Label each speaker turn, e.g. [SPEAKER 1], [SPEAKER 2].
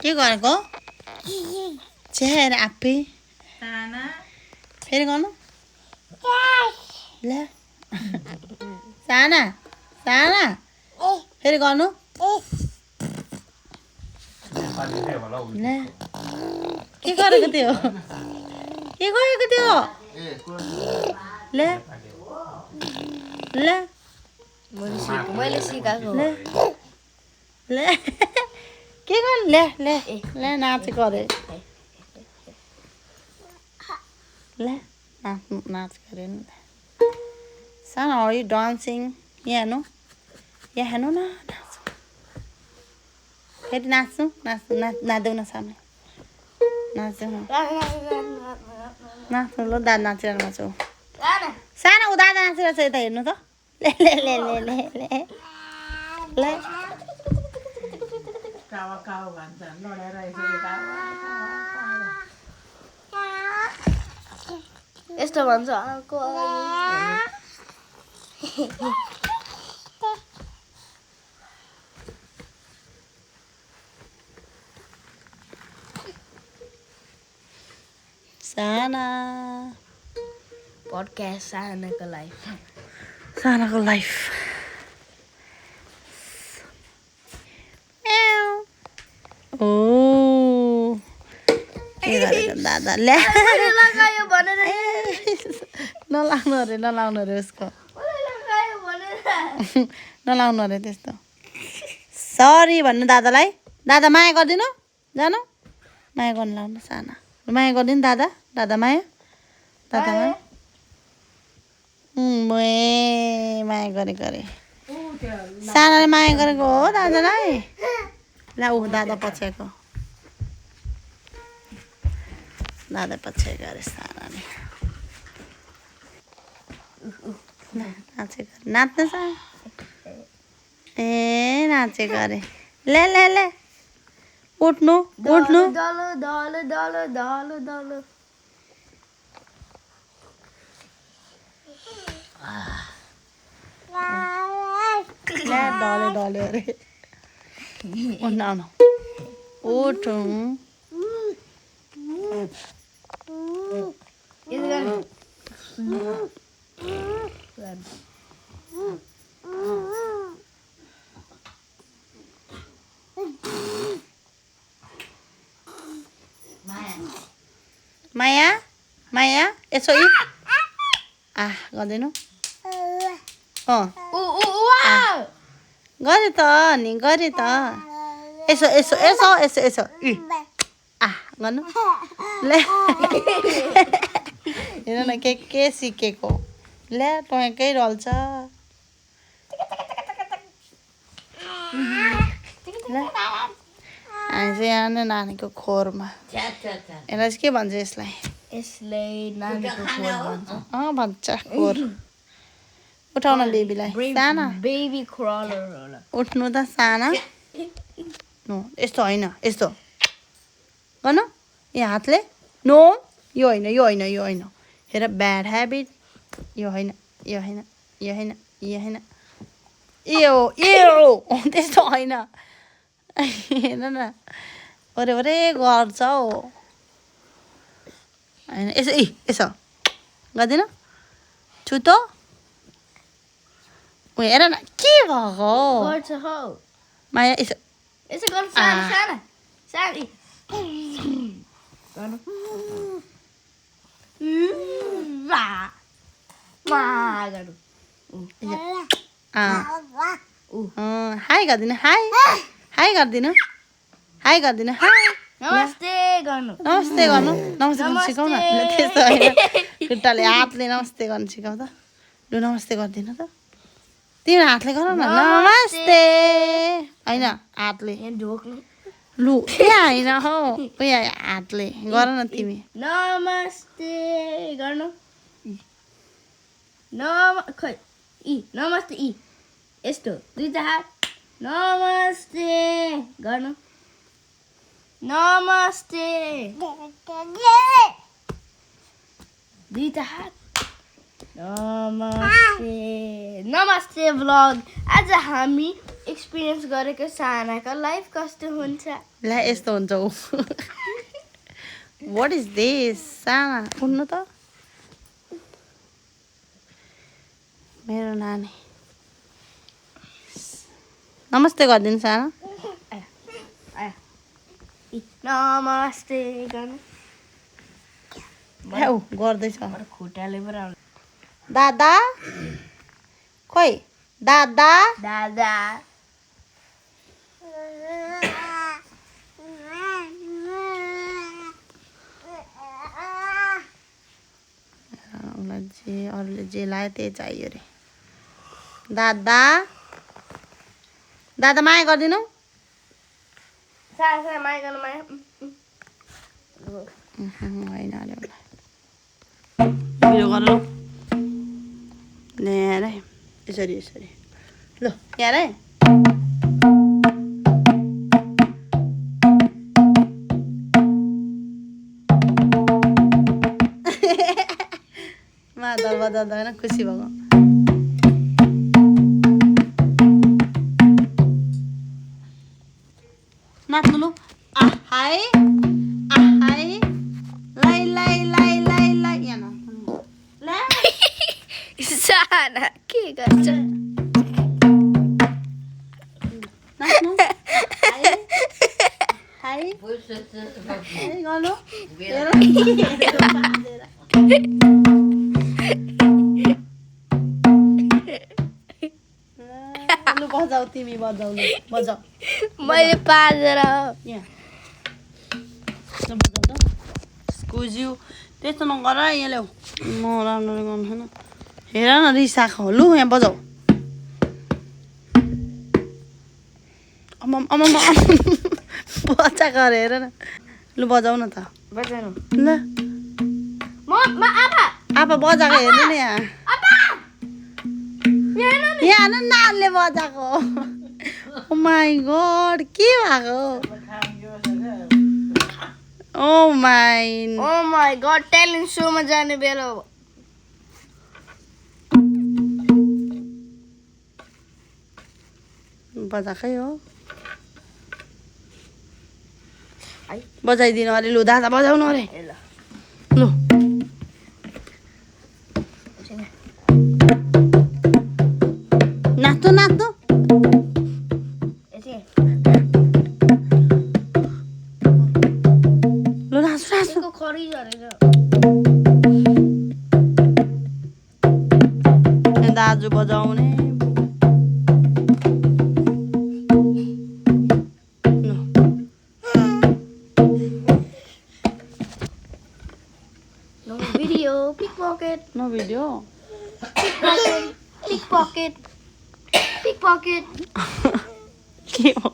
[SPEAKER 1] के गरेको चेहेर आप्पी फेरि गर्नु ले साना साना फेरि गर्नु ले के गरेको थियो के गरेको थियो ले ले
[SPEAKER 2] मैले सिकाएको
[SPEAKER 1] ले ले के गर्नु ले ले ले नाचेको अरे ले नाच गरे नि सानो are you dancing यहाँ हेर्नु न नाच्नु फेरि नाच्नु नाच्नु नाच्दैउ न सानो नाच्नु नाच्नु ल दादा नाचिरहेको छु सानो ऊ दादा नाचिरहेको छ यता हेर्नु त ले ले ले ले ले ले ले
[SPEAKER 3] कावा कावा भन्छ लडेर
[SPEAKER 2] यस्तो भन्छ अर्को
[SPEAKER 1] साना
[SPEAKER 2] पडकास्ट सानाको लाइफ
[SPEAKER 1] सानाको लाइफ ओ के गरेको दादा ले
[SPEAKER 2] लगायो भनेर
[SPEAKER 1] नलाउनु अरे उसको
[SPEAKER 2] लगायो भनेर
[SPEAKER 1] नलाउनु अरे त्यस्तो सरी भन्नु दादालाई दादा माया गरिदिनु जानु माया गर्नु लाउनु साना माया गरिदिनु दादा दादा माया माया गरेको अरे सानाले माया गरेको हो दादालाई ला ऊ दादा पछ्याएको अरे सानाले नाचेको नाच्नु छ ए नाचेको अरे ले ले ले उठ्नु
[SPEAKER 2] दलो दलो दलो दलो दलो
[SPEAKER 1] डले अरे उठ्नु उठौँ माया माया यसो गर्दैनौ गरे त नि गरे त यसो यसो यसो यसो यसो गर्नु ले हेर न के सिकेको ले टोकेकै रल्छ हामी चाहिँ यहाँ नानीको खोरमा यसलाई चाहिँ के भन्छ यसलाई
[SPEAKER 2] नानीको खोर भन्छ
[SPEAKER 1] भन्छ खोर उठाउन बेबीलाई साना
[SPEAKER 2] बेबी क्रलर होला
[SPEAKER 1] उठ्नु त साना नो यस्तो होइन यस्तो गर्नु यो हातले नो यो होइन यो होइन यो होइन हेर ब्याड ह्याबिट यो होइन यो होइन यो होइन यो होइन यो त्यस्तो होइन हेर न ओरे गर्छ हौ होइन यसो यसो गर्दैन छुतो हेर न के भएको
[SPEAKER 2] गर्छ हौ
[SPEAKER 1] माया यसो
[SPEAKER 2] यसो गर्नु सानो सानो सानो
[SPEAKER 1] हाई गरिदिनु हाई गरिदिनु
[SPEAKER 2] नमस्ते गर्नु
[SPEAKER 1] नमस्ते गर्नु सिकाउ न त्यस्तो होइन खुट्टाले हातले नमस्ते गर्नु सिकाउ त लु नमस्ते गरिदिनु त तिम्रो हातले गर न नमस्ते होइन हातले
[SPEAKER 2] ढोक्नु
[SPEAKER 1] लु यहाँ होइन हौ यहाँ हातले गर न तिमी
[SPEAKER 2] नमस्ते गर्नु खै नमस्ते यस्तो दुईटा हात नमस्ते गर्नु नमस्ते दुईटा हात नमस्ते नमस्ते भ्लग आज हामी एक्सपिरियन्स गरेको सानाको लाइफ कस्तो हुन्छ
[SPEAKER 1] ला यस्तो हुन्छ ऊ वाट इज दिस साना उठ्नु त मेरो नानी नमस्ते गरिदिनु साना
[SPEAKER 2] नमस्ते गर्नु
[SPEAKER 1] ऊ गर्दैछ
[SPEAKER 3] खुट्टाले पो राउ
[SPEAKER 1] दादा खोइ दादा
[SPEAKER 2] दादा
[SPEAKER 1] उसलाई जे अरूले जे लायो त्यही चाहियो अरे दादा दादा माया गरिदिनु
[SPEAKER 2] सारा माया गर्नु माया
[SPEAKER 1] होइन अरे उसलाई भिडियो गर ल ल्याएर यसरी यसरी ल यहाँ है मादल बजाउँदा होइन खुसी भएको नाच्नु लु आहाई आहाई लाई लाई लाई लाई लाई यहाँ नाच्नु ला
[SPEAKER 2] साना के गर्छ
[SPEAKER 1] नाच्नु हाई हाई गर्नु हेर लु बजाऊ तिमी बजाऊ लु बजाऊ
[SPEAKER 2] मैले पारेर
[SPEAKER 1] यहाँ बजाऊ त स्कुज्यू त्यस्तो नगर यहाँ ल्याऊ म राम्ररी गर्नु छैन हेर न रिसाएको लु यहाँ बजाऊ अमम अमम बजाएको अरे हेर न लु बजाऊ न त
[SPEAKER 2] बजाउनु
[SPEAKER 1] ल
[SPEAKER 2] म आमा
[SPEAKER 1] आपा बजाएको हेर्नु नि यहाँ
[SPEAKER 2] हेर्नु
[SPEAKER 1] यहाँ न नानीले बजाएको ओ माई गड के भएको oh my
[SPEAKER 2] oh my god talent सोमा जाने बेला हो
[SPEAKER 1] बजाएकै हो बजाइदिनु अरे लु दादा बजाउनु अरे
[SPEAKER 2] ल
[SPEAKER 1] लु नाच्नु नाच्नु लु नाच्नु नाच्नु
[SPEAKER 2] खरी झरेछ
[SPEAKER 1] दाजु बजाउने लु
[SPEAKER 2] नो भिडियो पिक पकेट
[SPEAKER 1] न भिडियो
[SPEAKER 2] पिक पकेट
[SPEAKER 1] के हो